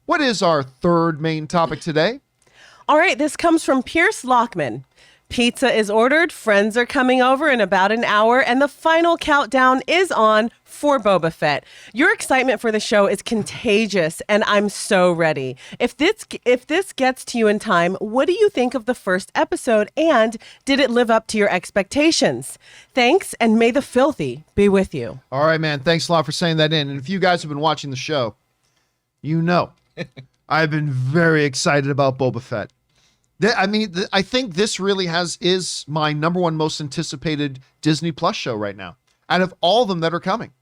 What is our third main topic today? All right, this comes from Pierce Lochmann. Pizza is ordered, friends are coming over in about an hour, and the final countdown is on for Boba Fett. Your excitement for the show is contagious, and I'm so ready. If this gets to you in time, what do you think of the first episode, and did it live up to your expectations? Thanks, and may the filthy be with you. All right, man. Thanks a lot for saying that in. And if you guys have been watching the show, you know I've been very excited about Boba Fett. I think this really is my number one most anticipated Disney Plus show right now, out of all of them that are coming.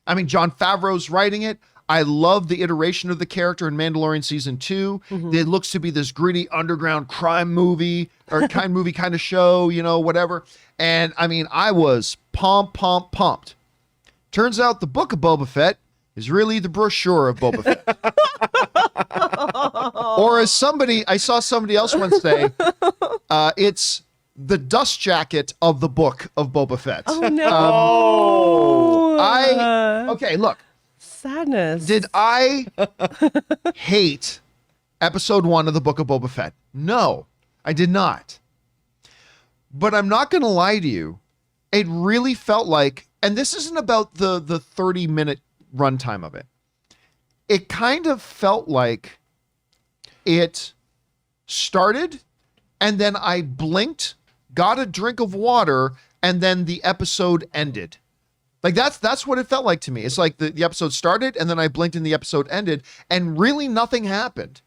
I mean, Jon Favreau's writing it. I love the iteration of the character in Mandalorian Season 2. Mm-hmm. It looks to be this gritty underground crime movie or kind of show, whatever. And I mean, I was pumped. Turns out the book of Boba Fett is really the brochure of Boba Fett. Or as I saw somebody else once say, it's the dust jacket of the book of Boba Fett. Oh, no. Okay, look. Sadness. Did I hate episode 1 of the book of Boba Fett? No, I did not. But I'm not going to lie to you. It really felt like, and this isn't about the 30-minute runtime of it. It kind of felt like it started and then I blinked, got a drink of water, and then the episode ended. Like that's what it felt like to me. It's like the episode started and then I blinked and the episode ended and really nothing happened.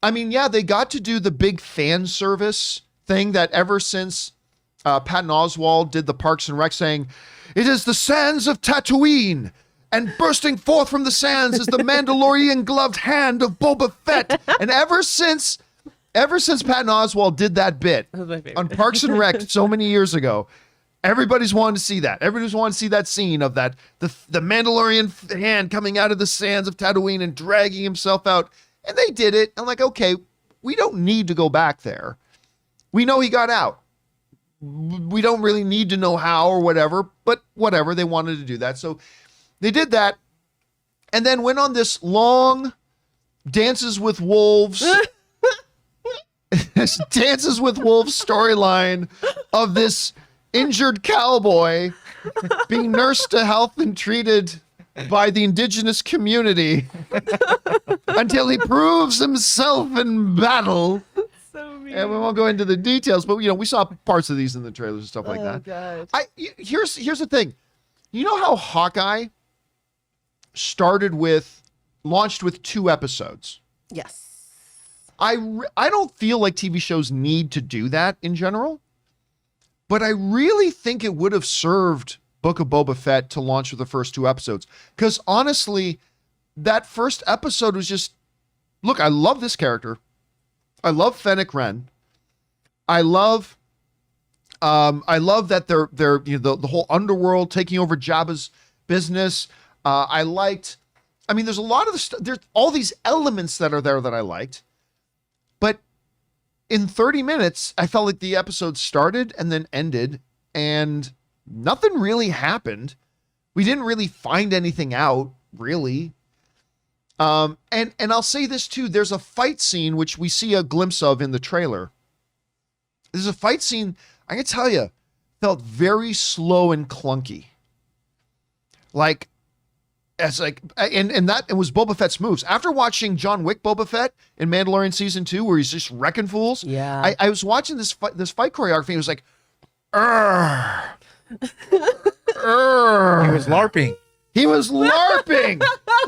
I mean, yeah, they got to do the big fan service thing that ever since Patton Oswalt did the Parks and Rec saying, "It is the sands of Tatooine, and bursting forth from the sands is the Mandalorian gloved hand of Boba Fett." And ever since Patton Oswalt did that bit on Parks and Rec so many years ago, everybody's wanted to see that. Everybody's wanted to see that scene of that the Mandalorian hand coming out of the sands of Tatooine and dragging himself out. And they did it. I'm like, okay, we don't need to go back there. We know he got out. We don't really need to know how or whatever, but whatever, they wanted to do that. So they did that and then went on this long Dances with Wolves storyline of this injured cowboy being nursed to health and treated by the indigenous community until he proves himself in battle. So mean. And we won't go into the details, but we saw parts of these in the trailers and stuff like that. God. Here's the thing. You know how Hawkeye launched with 2 episodes? Yes. I don't feel like TV shows need to do that in general, but I really think it would have served Book of Boba Fett to launch with the first 2 episodes. Because honestly, that first episode was just, look, I love this character. I love Fennec Ren. I love that they're the whole underworld taking over Jabba's business. There's a lot of there's all these elements that are there that I liked, but in 30 minutes, I felt like the episode started and then ended and nothing really happened. We didn't really find anything out, really. And I'll say this too, there's a fight scene, which we see a glimpse of in the trailer. There's a fight scene, I can tell you, felt very slow and clunky. And it was Boba Fett's moves. After watching John Wick Boba Fett in Mandalorian Season 2, where he's just wrecking fools. Yeah. I was watching this fight choreography, and it was like, Urgh. He was LARPing. He was LARPing.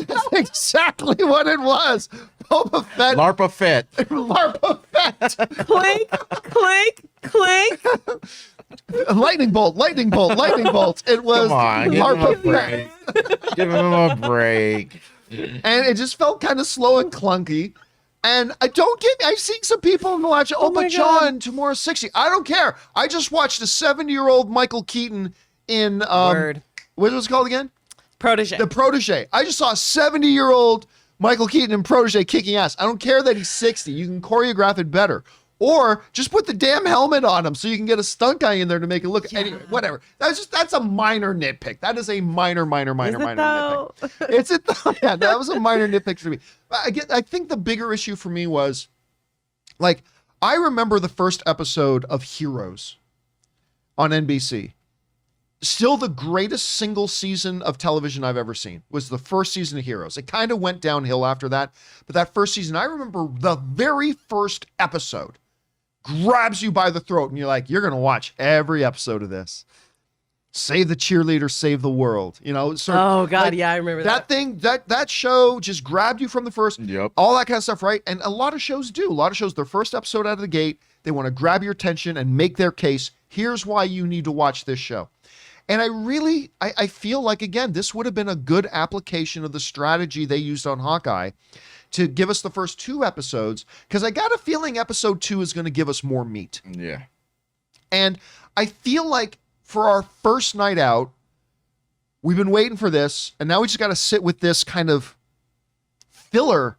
That's exactly what it was. Boba Fett. LARPA Fett. LARPA Fett. Clink, clink, clink. Lightning bolt. It was Come on, give him a LARPA break. Fett. Give him a break. And it just felt kind of slow and clunky. And I've seen some people watch, but John, tomorrow's 60. I don't care. I just watched a 70-year-old Michael Keaton in, what was it called again? Protege. The Protege. I just saw a 70-year-old Michael Keaton in Protege kicking ass. I don't care that he's 60. You can choreograph it better. Or just put the damn helmet on him so you can get a stunt guy in there to make it look. Anyway, whatever. That's a minor nitpick. That is a minor nitpick. It's a yeah. That was a minor nitpick for me. But I think the bigger issue for me was, like, I remember the first episode of Heroes on NBC. Still the greatest single season of television I've ever seen was the first season of Heroes. It kind of went downhill after that, but that first season, I remember the very first episode grabs you by the throat and you're like, you're going to watch every episode of this. Save the cheerleader, save the world. You know, oh God, like, yeah, I remember that. That show just grabbed you from the first, all that kind of stuff, right? And a lot of shows do. A lot of shows, their first episode out of the gate, they want to grab your attention and make their case. Here's why you need to watch this show. And I feel like, again, this would have been a good application of the strategy they used on Hawkeye to give us the first 2 episodes, because I got a feeling episode 2 is going to give us more meat. Yeah. And I feel like for our first night out, we've been waiting for this, and now we just got to sit with this kind of filler.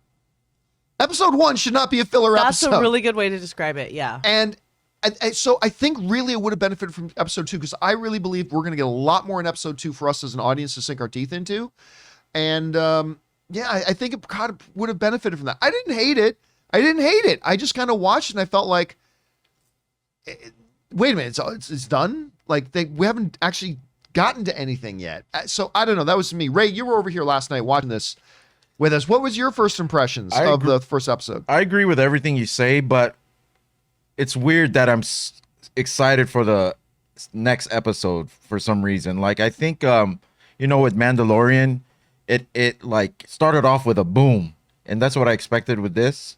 Episode 1 should not be a filler episode. That's a really good way to describe it, yeah. And so I think really it would have benefited from episode 2, because I really believe we're going to get a lot more in episode 2 for us as an audience to sink our teeth into. And I think it kind of would have benefited from that. I didn't hate it. I just kind of watched it and I felt like, wait a minute, it's done? Like we haven't actually gotten to anything yet. So I don't know. That was me. Ray, you were over here last night watching this with us. What was your first impressions of the first episode? I agree with everything you say, but it's weird that I'm excited for the next episode for some reason. Like, I think, with Mandalorian, it like started off with a boom, and that's what I expected with this,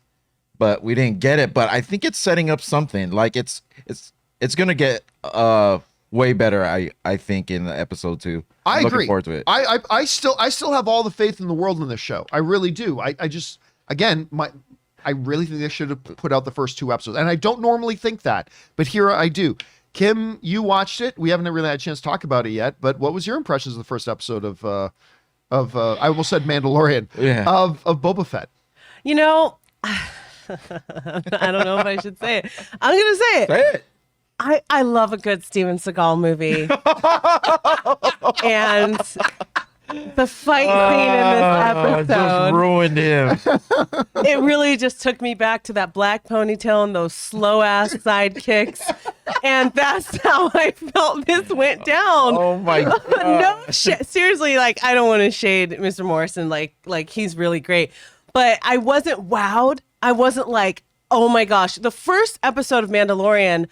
but we didn't get it. But I think it's setting up something. Like, it's gonna get way better. I think in episode 2. I'm agree. Looking forward to it. I still have all the faith in the world in this show. I really do. I just, again, I really think they should have put out the first 2 episodes. And I don't normally think that, but here I do. Kim, you watched it. We haven't really had a chance to talk about it yet, but what was your impressions of the first episode of I almost said Mandalorian, of Boba Fett? You know, I don't know if I should say it. I'm going to say it. Say it. I love a good Steven Seagal movie. And the fight scene in this episode just ruined him. It really just took me back to that black ponytail and those slow ass side kicks, and that's how I felt this went down. Oh my God. No shit. Seriously, like, I don't want to shade Mr. Morrison, like he's really great, but I wasn't wowed. I wasn't like, oh my gosh. The first episode of Mandalorian,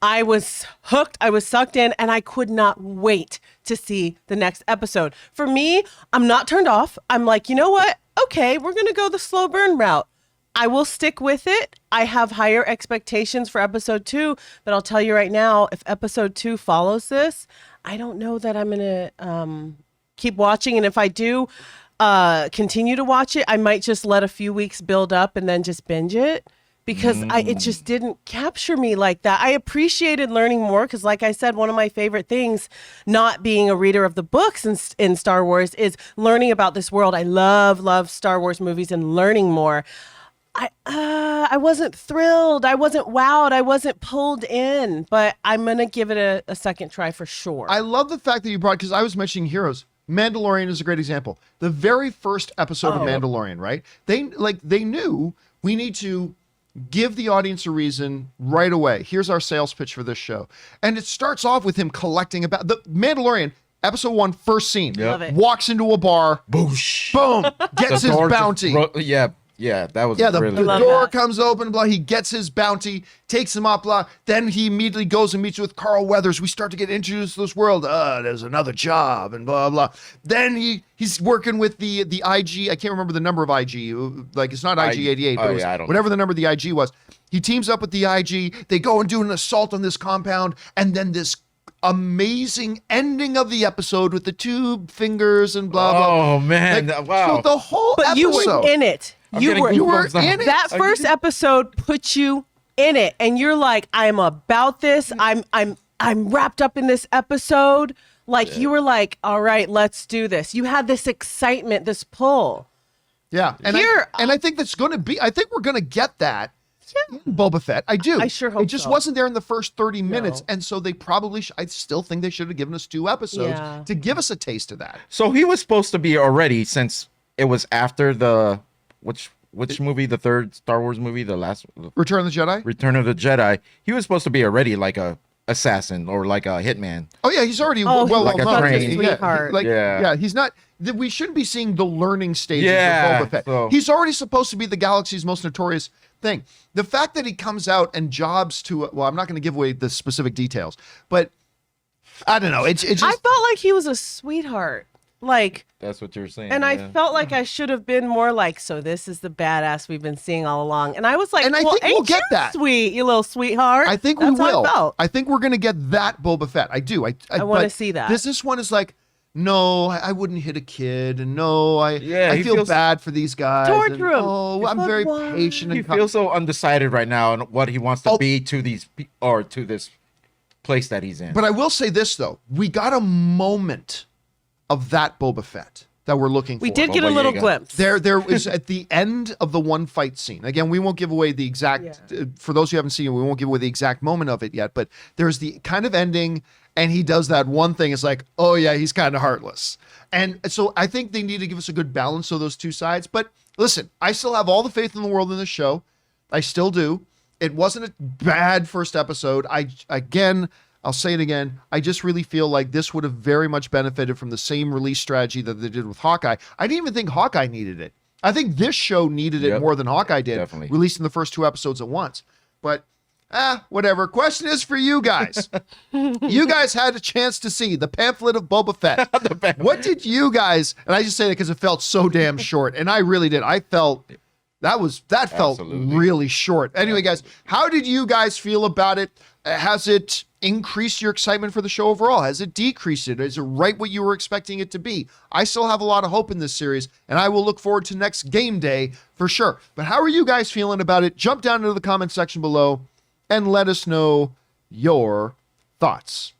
I was hooked, I was sucked in, and I could not wait to see the next episode. For me, I'm not turned off. I'm like, you know what? Okay, we're going to go the slow burn route. I will stick with it. I have higher expectations for episode 2, but I'll tell you right now, if episode 2 follows this, I don't know that I'm going to keep watching. And if I do continue to watch it, I might just let a few weeks build up and then just binge it. Because it just didn't capture me like that. I appreciated learning more because, like I said, one of my favorite things, not being a reader of the books in Star Wars, is learning about this world. I love Star Wars movies and learning more. I wasn't thrilled. I wasn't wowed. I wasn't pulled in. But I'm going to give it a second try for sure. I love the fact that you brought, because I was mentioning Heroes. Mandalorian is a great example. The very first episode of Mandalorian, right? They knew we need to give the audience a reason right away. Here's our sales pitch for this show. And it starts off with him collecting about the Mandalorian, episode 1, first scene. Yep. Love it. Walks into a bar. Boosh. Boom. Gets his bounty. That was the really door comes open, blah. He gets his bounty, takes him up, blah. Then he immediately goes and meets with Carl Weathers. We start to get introduced to this world. There's another job and blah, blah. Then he's working with the IG. I can't remember the number of IG. Like, it's not IG-88, but it was whatever the number of the IG was. He teams up with the IG. They go and do an assault on this compound. And then this amazing ending of the episode with the 2 fingers and blah, blah. Oh, man. Like, wow. So the whole but episode. You were in it. You were in it. That first episode put you in it, and you're like, I'm about this. I'm wrapped up in this episode. Like, you were like, all right, let's do this. You had this excitement, this pull. Yeah, and I think that's going to be. I think we're going to get that Boba Fett. I do. I sure hope it just so. wasn't there in the first 30 minutes. No. And so they probably, I still think they should have given us 2 episodes Yeah. to give us a taste of that. So he was supposed to be already, since it was after the which movie, the third Star Wars movie, the last Return of the Jedi? Return of the Jedi. He was supposed to be already like a assassin or like a hitman. Oh yeah, he's already Oh, well like a known. trained sweetheart. Yeah, he's not. We shouldn't be seeing the learning stages Yeah, of Boba Fett. so- He's already supposed to be the galaxy's most notorious thing. The fact that he comes out and jobs to well, I'm not going to give away the specific details, but I don't know. It's just I felt like he was a sweetheart. Like, That's what you're saying. and I yeah. felt like I should have been more like, so this is the badass we've been seeing all along. And I was like, And I well, think we'll ain't get you that. sweet, you little sweetheart. I think That's we will. How I felt. I think we're going to get that Boba Fett. I do. I wanna but see that. This one is like, no, I wouldn't hit a kid, and no, I he feel feels- bad for these guys. Torture and, him. Oh, I'm But very why? patient. He And feels so undecided right now on what he wants to Oh. be to these or to this place that he's in. But I will say this though, we got a moment of that Boba Fett that we're looking for. We did get a Baba little Yaga. glimpse. There is at the end of the one fight scene. Again, we won't give away the exact. For those who haven't seen it, we won't give away the exact moment of it yet. But there's the kind of ending, and he does that one thing. It's like, oh yeah, he's kind of heartless. And so I think they need to give us a good balance of those two sides. But listen, I still have all the faith in the world in this show. I still do. It wasn't a bad first episode. I'll say it again. I just really feel like this would have very much benefited from the same release strategy that they did with Hawkeye. I didn't even think Hawkeye needed it. I think this show needed it Yep. more than Hawkeye did, Definitely. releasing the first 2 episodes at once. But, whatever. Question is for you guys. You guys had a chance to see the pamphlet of Boba Fett. What did you guys, and I just say that because it felt so damn short, and I really did. I felt that felt Absolutely. really short. Anyway, guys, how did you guys feel about it? Has it increased your excitement for the show overall? Has it decreased it? Is it right what you were expecting it to be? I still have a lot of hope in this series, and I will look forward to next game day for sure. But how are you guys feeling about it? Jump down into the comment section below and let us know your thoughts.